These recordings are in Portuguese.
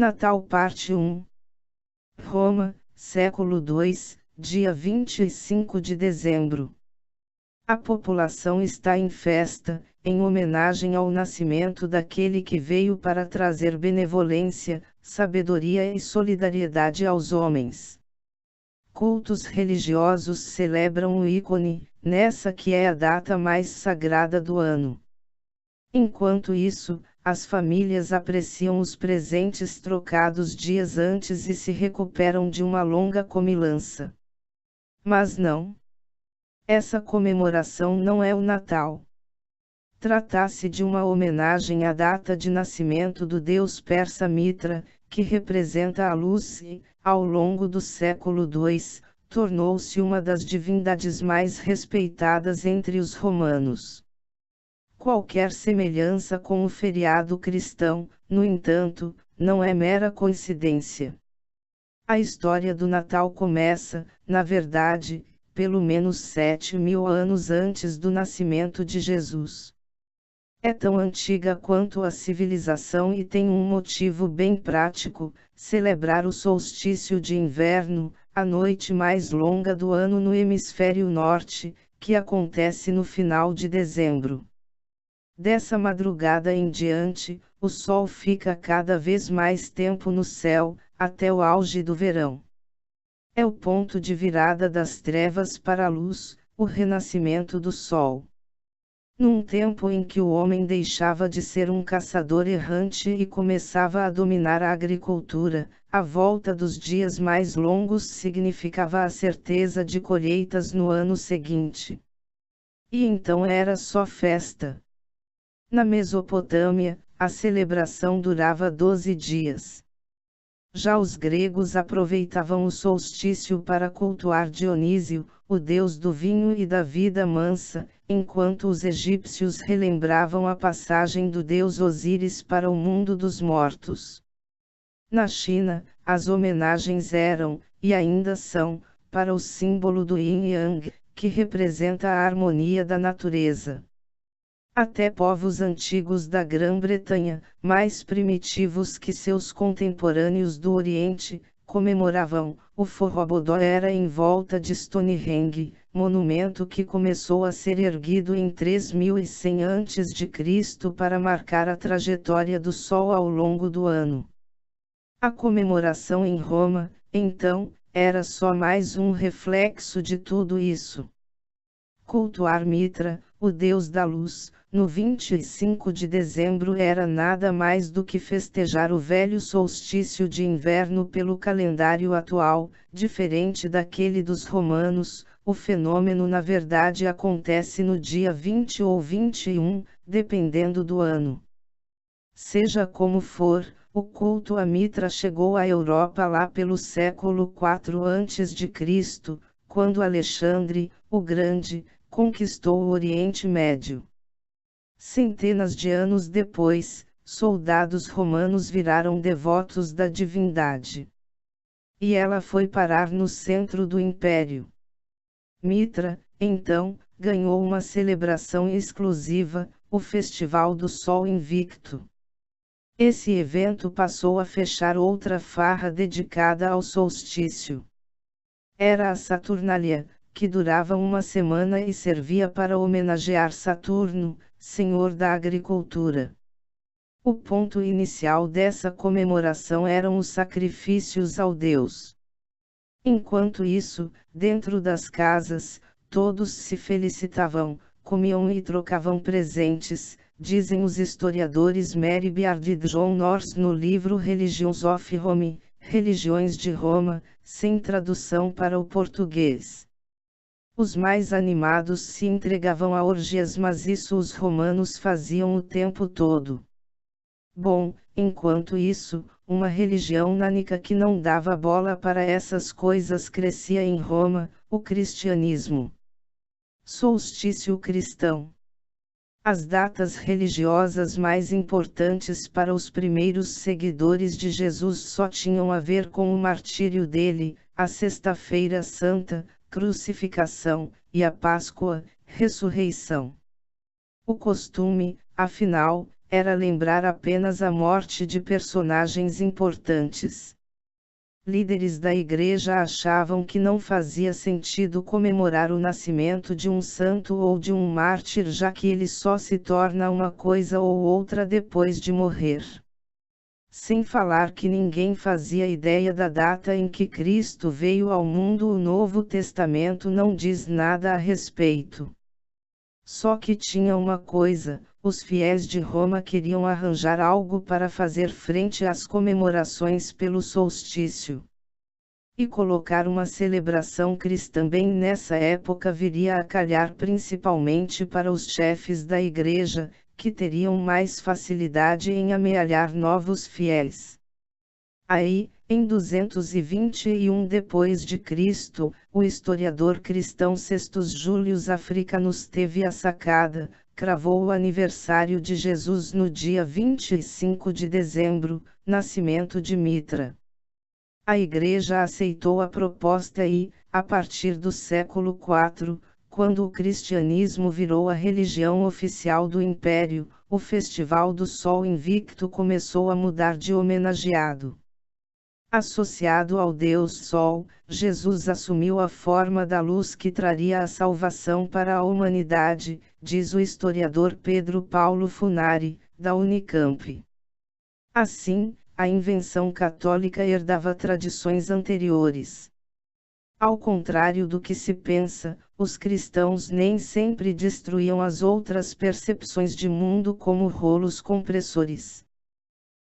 Natal Parte 1. Roma, século II, dia 25 de dezembro. A população está em festa, em homenagem ao nascimento daquele que veio para trazer benevolência, sabedoria e solidariedade aos homens. Cultos religiosos celebram o ícone, nessa que é a data mais sagrada do ano. Enquanto isso, as famílias apreciam os presentes trocados dias antes e se recuperam de uma longa comilança. Mas não. Essa comemoração não é o Natal. Trata-se de uma homenagem à data de nascimento do deus persa Mitra, que representa a luz e, ao longo do século II, tornou-se uma das divindades mais respeitadas entre os romanos. Qualquer semelhança com o feriado cristão, no entanto, não é mera coincidência. A história do Natal começa, na verdade, pelo menos 7.000 anos antes do nascimento de Jesus. É tão antiga quanto a civilização e tem um motivo bem prático: celebrar o solstício de inverno, a noite mais longa do ano no hemisfério norte, que acontece no final de dezembro. Dessa madrugada em diante, o sol fica cada vez mais tempo no céu, até o auge do verão. É o ponto de virada das trevas para a luz, o renascimento do sol. Num tempo em que o homem deixava de ser um caçador errante e começava a dominar a agricultura, a volta dos dias mais longos significava a certeza de colheitas no ano seguinte. E então era só festa. Na Mesopotâmia, a celebração durava 12 dias. Já os gregos aproveitavam o solstício para cultuar Dionísio, o deus do vinho e da vida mansa, enquanto os egípcios relembravam a passagem do deus Osíris para o mundo dos mortos. Na China, as homenagens eram, e ainda são, para o símbolo do Yin e Yang, que representa a harmonia da natureza. Até povos antigos da Grã-Bretanha, mais primitivos que seus contemporâneos do Oriente, comemoravam. O Forrobodó era em volta de Stonehenge, monumento que começou a ser erguido em 3100 a.C. para marcar a trajetória do Sol ao longo do ano. A comemoração em Roma, então, era só mais um reflexo de tudo isso. Cultuar Mitra, o deus da luz, no 25 de dezembro era nada mais do que festejar o velho solstício de inverno pelo calendário atual, diferente daquele dos romanos. O fenômeno na verdade acontece no dia 20 ou 21, dependendo do ano. Seja como for, o culto a Mitra chegou à Europa lá pelo século IV a.C., quando Alexandre, o Grande, conquistou o Oriente Médio. Centenas de anos depois, soldados romanos viraram devotos da divindade. E ela foi parar no centro do império. Mitra, então, ganhou uma celebração exclusiva, o Festival do Sol Invicto. Esse evento passou a fechar outra farra dedicada ao solstício. Era a Saturnália, que durava uma semana e servia para homenagear Saturno, senhor da agricultura. O ponto inicial dessa comemoração eram os sacrifícios ao deus. Enquanto isso, dentro das casas, todos se felicitavam, comiam e trocavam presentes, dizem os historiadores Mary Beard e John North no livro Religions of Rome, Religiões de Roma, sem tradução para o português. Os mais animados se entregavam a orgias, mas isso os romanos faziam o tempo todo. Bom, enquanto isso, uma religião nânica que não dava bola para essas coisas crescia em Roma, o cristianismo. Solstício cristão. As datas religiosas mais importantes para os primeiros seguidores de Jesus só tinham a ver com o martírio dele, a Sexta-feira Santa, crucificação, e a Páscoa, ressurreição. O costume, afinal, era lembrar apenas a morte de personagens importantes. Líderes da igreja achavam que não fazia sentido comemorar o nascimento de um santo ou de um mártir, já que ele só se torna uma coisa ou outra depois de morrer. Sem falar que ninguém fazia ideia da data em que Cristo veio ao mundo. O Novo Testamento não diz nada a respeito. Só que tinha uma coisa: os fiéis de Roma queriam arranjar algo para fazer frente às comemorações pelo solstício. E colocar uma celebração cristã bem nessa época viria a calhar principalmente para os chefes da igreja, que teriam mais facilidade em amealhar novos fiéis. Aí, em 221 d.C., o historiador cristão Sextus Július Africanus teve a sacada, cravou o aniversário de Jesus no dia 25 de dezembro, nascimento de Mitra. A Igreja aceitou a proposta e, a partir do século IV, quando o cristianismo virou a religião oficial do Império, o Festival do Sol Invicto começou a mudar de homenageado. Associado ao Deus Sol, Jesus assumiu a forma da luz que traria a salvação para a humanidade, diz o historiador Pedro Paulo Funari, da Unicamp. Assim, a invenção católica herdava tradições anteriores. Ao contrário do que se pensa, os cristãos nem sempre destruíam as outras percepções de mundo como rolos compressores.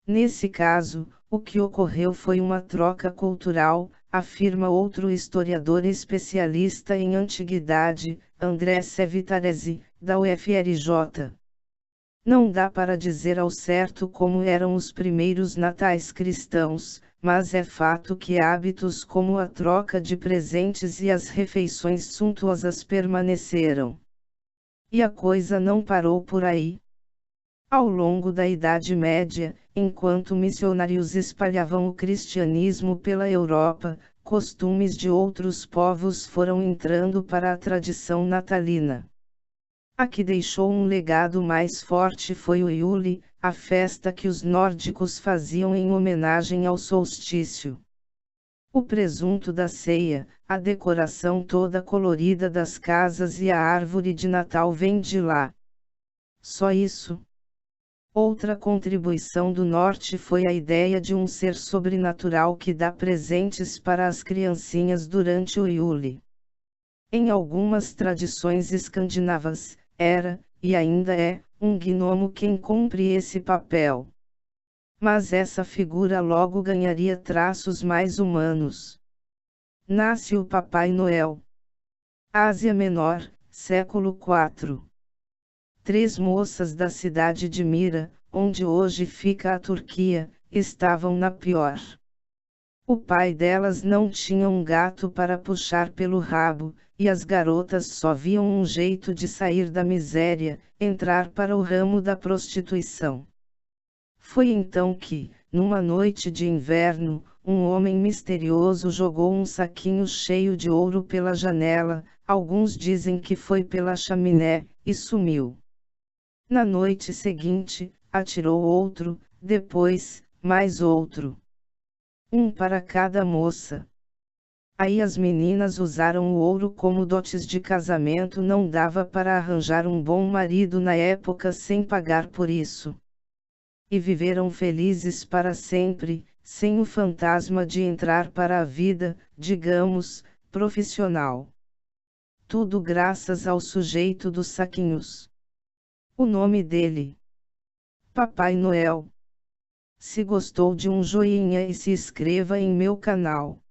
Nesse caso, o que ocorreu foi uma troca cultural, afirma outro historiador especialista em antiguidade, André Sevitaresi, da UFRJ. Não dá para dizer ao certo como eram os primeiros natais cristãos, mas é fato que hábitos como a troca de presentes e as refeições suntuosas permaneceram. E a coisa não parou por aí. Ao longo da Idade Média, enquanto missionários espalhavam o cristianismo pela Europa, costumes de outros povos foram entrando para a tradição natalina. A que deixou um legado mais forte foi o Yule, a festa que os nórdicos faziam em homenagem ao solstício. O presunto da ceia, a decoração toda colorida das casas e a árvore de Natal vem de lá. Só isso. Outra contribuição do norte foi a ideia de um ser sobrenatural que dá presentes para as criancinhas durante o Yule. Em algumas tradições escandinavas, era, e ainda é, um gnomo quem cumpre esse papel. Mas essa figura logo ganharia traços mais humanos. Nasce o Papai Noel. Ásia Menor, século IV. 3 moças da cidade de Mira, onde hoje fica a Turquia, estavam na pior. O pai delas não tinha um gato para puxar pelo rabo, e as garotas só viam um jeito de sair da miséria, entrar para o ramo da prostituição. Foi então que, numa noite de inverno, um homem misterioso jogou um saquinho cheio de ouro pela janela, alguns dizem que foi pela chaminé, e sumiu. Na noite seguinte, atirou outro, depois, mais outro. Um para cada moça. Aí as meninas usaram o ouro como dotes de casamento. Não dava para arranjar um bom marido na época sem pagar por isso. E viveram felizes para sempre, sem o fantasma de entrar para a vida, digamos, profissional. Tudo graças ao sujeito dos saquinhos. O nome dele: Papai Noel. Se gostou, de um joinha e se inscreva em meu canal.